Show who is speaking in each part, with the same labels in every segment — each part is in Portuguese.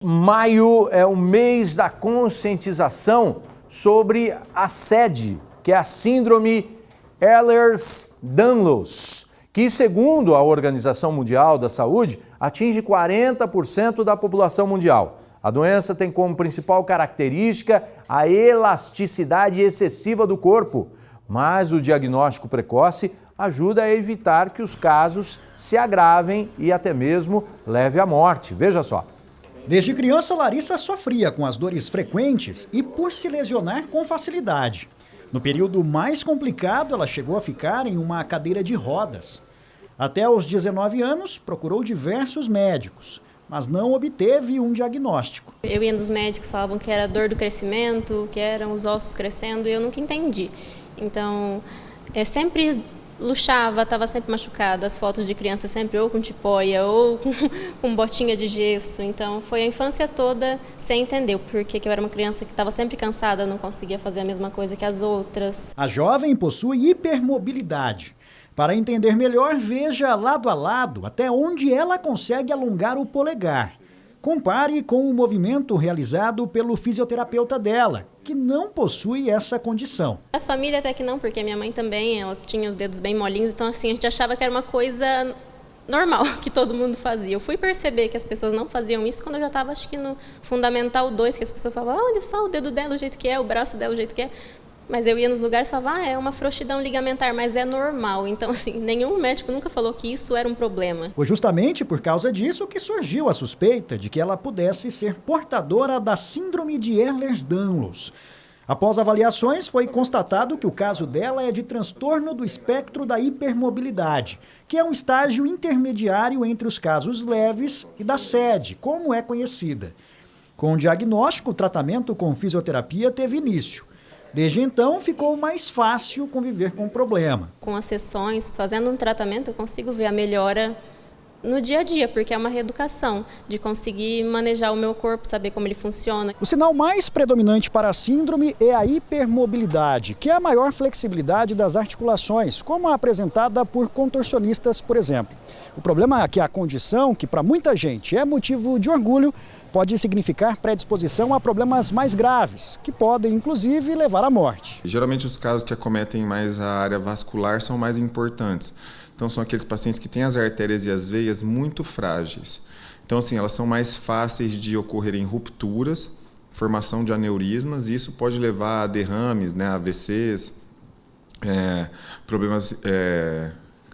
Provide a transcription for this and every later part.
Speaker 1: Maio é o mês da conscientização sobre a SED, que é a Síndrome Ehlers-Danlos, que, segundo a Organização Mundial da Saúde, atinge 40% da população mundial. A doença tem como principal característica a elasticidade excessiva do corpo, mas o diagnóstico precoce ajuda a evitar que os casos se agravem e até mesmo leve à morte. Veja só.
Speaker 2: Desde criança, Larissa sofria com as dores frequentes e por se lesionar com facilidade. No período mais complicado, ela chegou a ficar em uma cadeira de rodas. Até aos 19 anos, procurou diversos médicos, mas não obteve um diagnóstico.
Speaker 3: Eu ia nos médicos, falavam que era dor do crescimento, que eram os ossos crescendo, e eu nunca entendi. Então, sempre luxava, estava sempre machucada, as fotos de criança sempre ou com tipóia ou com botinha de gesso. Então foi a infância toda sem entender o porquê que eu era uma criança que estava sempre cansada, não conseguia fazer a mesma coisa que as outras.
Speaker 2: A jovem possui hipermobilidade. Para entender melhor, veja lado a lado até onde ela consegue alongar o polegar. Compare com o movimento realizado pelo fisioterapeuta dela, que não possui essa condição.
Speaker 3: A família até que não, porque minha mãe também, ela tinha os dedos bem molinhos, então assim, a gente achava que era uma coisa normal, que todo mundo fazia. Eu fui perceber que as pessoas não faziam isso quando eu já estava, acho que no Fundamental 2, que as pessoas falavam, olha só o dedo dela do jeito que é, o braço dela do jeito que é. Mas eu ia nos lugares e falava, é uma frouxidão ligamentar, mas é normal. Então, assim, nenhum médico nunca falou que isso era um problema.
Speaker 2: Foi justamente por causa disso que surgiu a suspeita de que ela pudesse ser portadora da síndrome de Ehlers-Danlos. Após avaliações, foi constatado que o caso dela é de transtorno do espectro da hipermobilidade, que é um estágio intermediário entre os casos leves e da SED, como é conhecida. Com o diagnóstico, o tratamento com fisioterapia teve início. Desde então, ficou mais fácil conviver com o problema.
Speaker 3: Com as sessões, fazendo um tratamento, eu consigo ver a melhora no dia a dia, porque é uma reeducação, de conseguir manejar o meu corpo, saber como ele funciona.
Speaker 2: O sinal mais predominante para a síndrome é a hipermobilidade, que é a maior flexibilidade das articulações, como a apresentada por contorcionistas, por exemplo. O problema é que a condição, que para muita gente é motivo de orgulho, pode significar predisposição a problemas mais graves, que podem, inclusive, levar à morte.
Speaker 4: Geralmente, os casos que acometem mais a área vascular são mais importantes. Então, são aqueles pacientes que têm as artérias e as veias muito frágeis. Então, assim, elas são mais fáceis de ocorrerem rupturas, formação de aneurismas, e isso pode levar a derrames, AVCs, problemas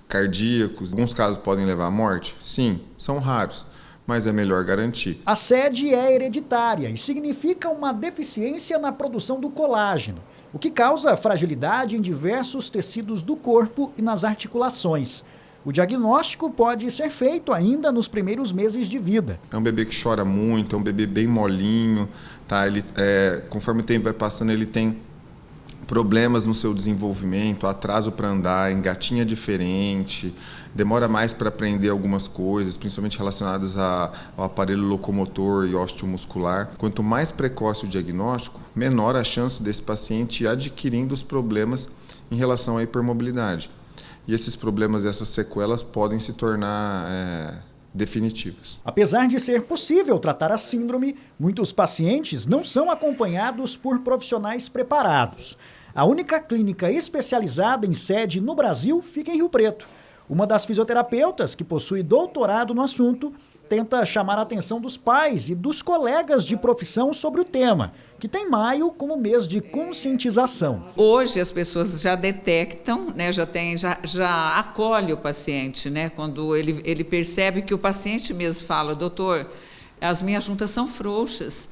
Speaker 4: cardíacos. Alguns casos podem levar à morte? Sim, são raros, mas é melhor garantir.
Speaker 2: A SED é hereditária e significa uma deficiência na produção do colágeno, o que causa fragilidade em diversos tecidos do corpo e nas articulações. O diagnóstico pode ser feito ainda nos primeiros meses de vida.
Speaker 4: É um bebê que chora muito, é um bebê bem molinho, tá? Ele, conforme o tempo vai passando, ele tem problemas no seu desenvolvimento, atraso para andar, engatinha diferente, demora mais para aprender algumas coisas, principalmente relacionadas ao aparelho locomotor e osteomuscular. Quanto mais precoce o diagnóstico, menor a chance desse paciente ir adquirindo os problemas em relação à hipermobilidade. E esses problemas, essas sequelas podem se tornar definitivas.
Speaker 2: Apesar de ser possível tratar a síndrome, muitos pacientes não são acompanhados por profissionais preparados. A única clínica especializada em SED no Brasil fica em Rio Preto. Uma das fisioterapeutas, que possui doutorado no assunto, tenta chamar a atenção dos pais e dos colegas de profissão sobre o tema, que tem maio como mês de conscientização.
Speaker 5: Hoje as pessoas já detectam, já acolhe o paciente, quando ele percebe que o paciente mesmo fala, doutor, as minhas juntas são frouxas,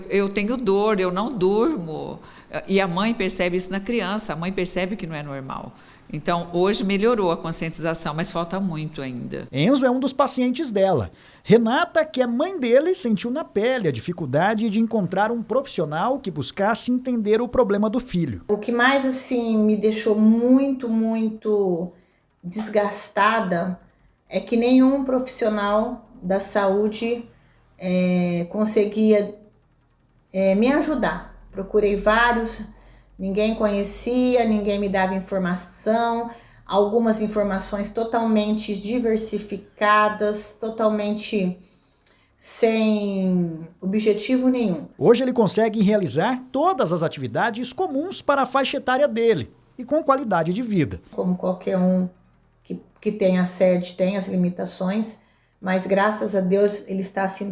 Speaker 5: eu tenho dor, eu não durmo. E a mãe percebe isso na criança, a mãe percebe que não é normal. Então, hoje melhorou a conscientização, mas falta muito ainda.
Speaker 2: Enzo é um dos pacientes dela. Renata, que é mãe dele, sentiu na pele a dificuldade de encontrar um profissional que buscasse entender o problema do filho.
Speaker 6: O que mais, me deixou muito desgastada é que nenhum profissional da saúde conseguia me ajudar. Procurei vários, ninguém conhecia, ninguém me dava informação, algumas informações totalmente diversificadas, totalmente sem objetivo nenhum.
Speaker 2: Hoje ele consegue realizar todas as atividades comuns para a faixa etária dele e com qualidade de vida.
Speaker 6: Como qualquer um que tem a sede, tem as limitações, mas graças a Deus ele está se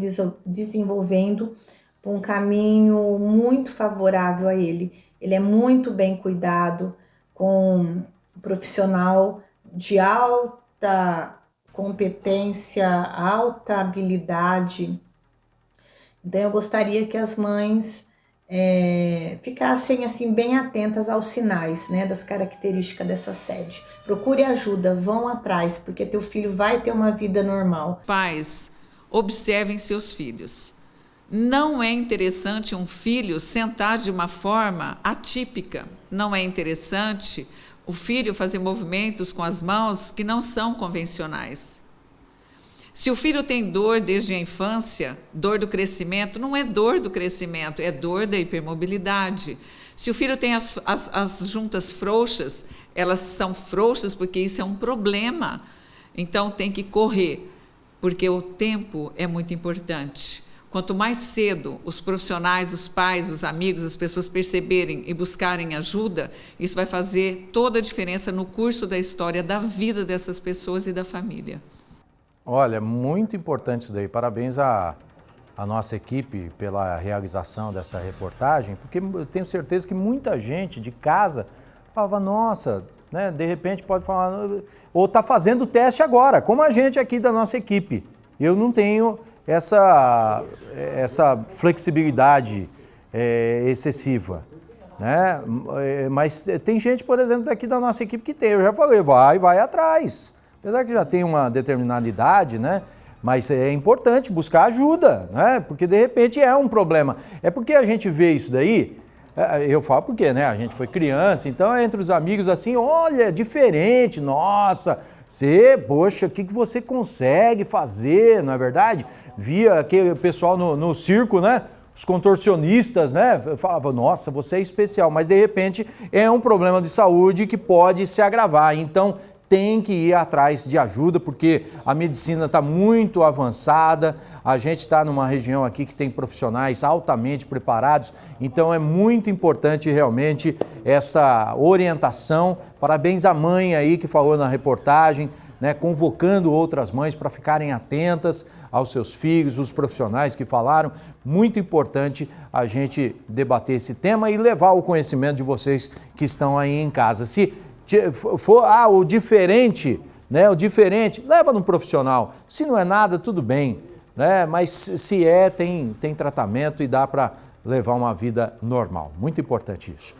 Speaker 6: desenvolvendo por um caminho muito favorável a ele. Ele é muito bem cuidado, com um profissional de alta competência, alta habilidade. Então eu gostaria que as mães ficassem assim bem atentas aos sinais, né, das características dessa sede. Procure ajuda, vão atrás, porque teu filho vai ter uma vida normal.
Speaker 5: Pais, observem seus filhos. Não é interessante um filho sentar de uma forma atípica. Não é interessante o filho fazer movimentos com as mãos que não são convencionais. Se o filho tem dor desde a infância, dor do crescimento, não é dor do crescimento, é dor da hipermobilidade. Se o filho tem as juntas frouxas, elas são frouxas porque isso é um problema. Então tem que correr, porque o tempo é muito importante. Quanto mais cedo os profissionais, os pais, os amigos, as pessoas perceberem e buscarem ajuda, isso vai fazer toda a diferença no curso da história da vida dessas pessoas e da família.
Speaker 1: Olha, muito importante isso daí. Parabéns à nossa equipe pela realização dessa reportagem, porque eu tenho certeza que muita gente de casa falava, nossa, né, de repente pode falar, ou está fazendo o teste agora, como a gente aqui da nossa equipe. Eu não tenho essa flexibilidade excessiva, né? Mas tem gente, por exemplo, daqui da nossa equipe que tem. Eu já falei, vai atrás. Apesar que já tem uma determinada idade, né? Mas é importante buscar ajuda, né? Porque de repente é um problema. É porque a gente vê isso daí, eu falo porque, né? A gente foi criança, então entre os amigos assim, olha, diferente, nossa, poxa, o que você consegue fazer, não é verdade? Via aquele pessoal no circo, né? Os contorcionistas, né? Eu falava, nossa, você é especial, mas de repente é um problema de saúde que pode se agravar. Então, tem que ir atrás de ajuda, porque a medicina está muito avançada, a gente está numa região aqui que tem profissionais altamente preparados, então é muito importante realmente essa orientação. Parabéns à mãe aí que falou na reportagem, né, convocando outras mães para ficarem atentas aos seus filhos, os profissionais que falaram. Muito importante a gente debater esse tema e levar o conhecimento de vocês que estão aí em casa. Se for o diferente, né? O diferente, leva no profissional. Se não é nada, tudo bem, né? Mas se tem tratamento e dá para levar uma vida normal. Muito importante isso.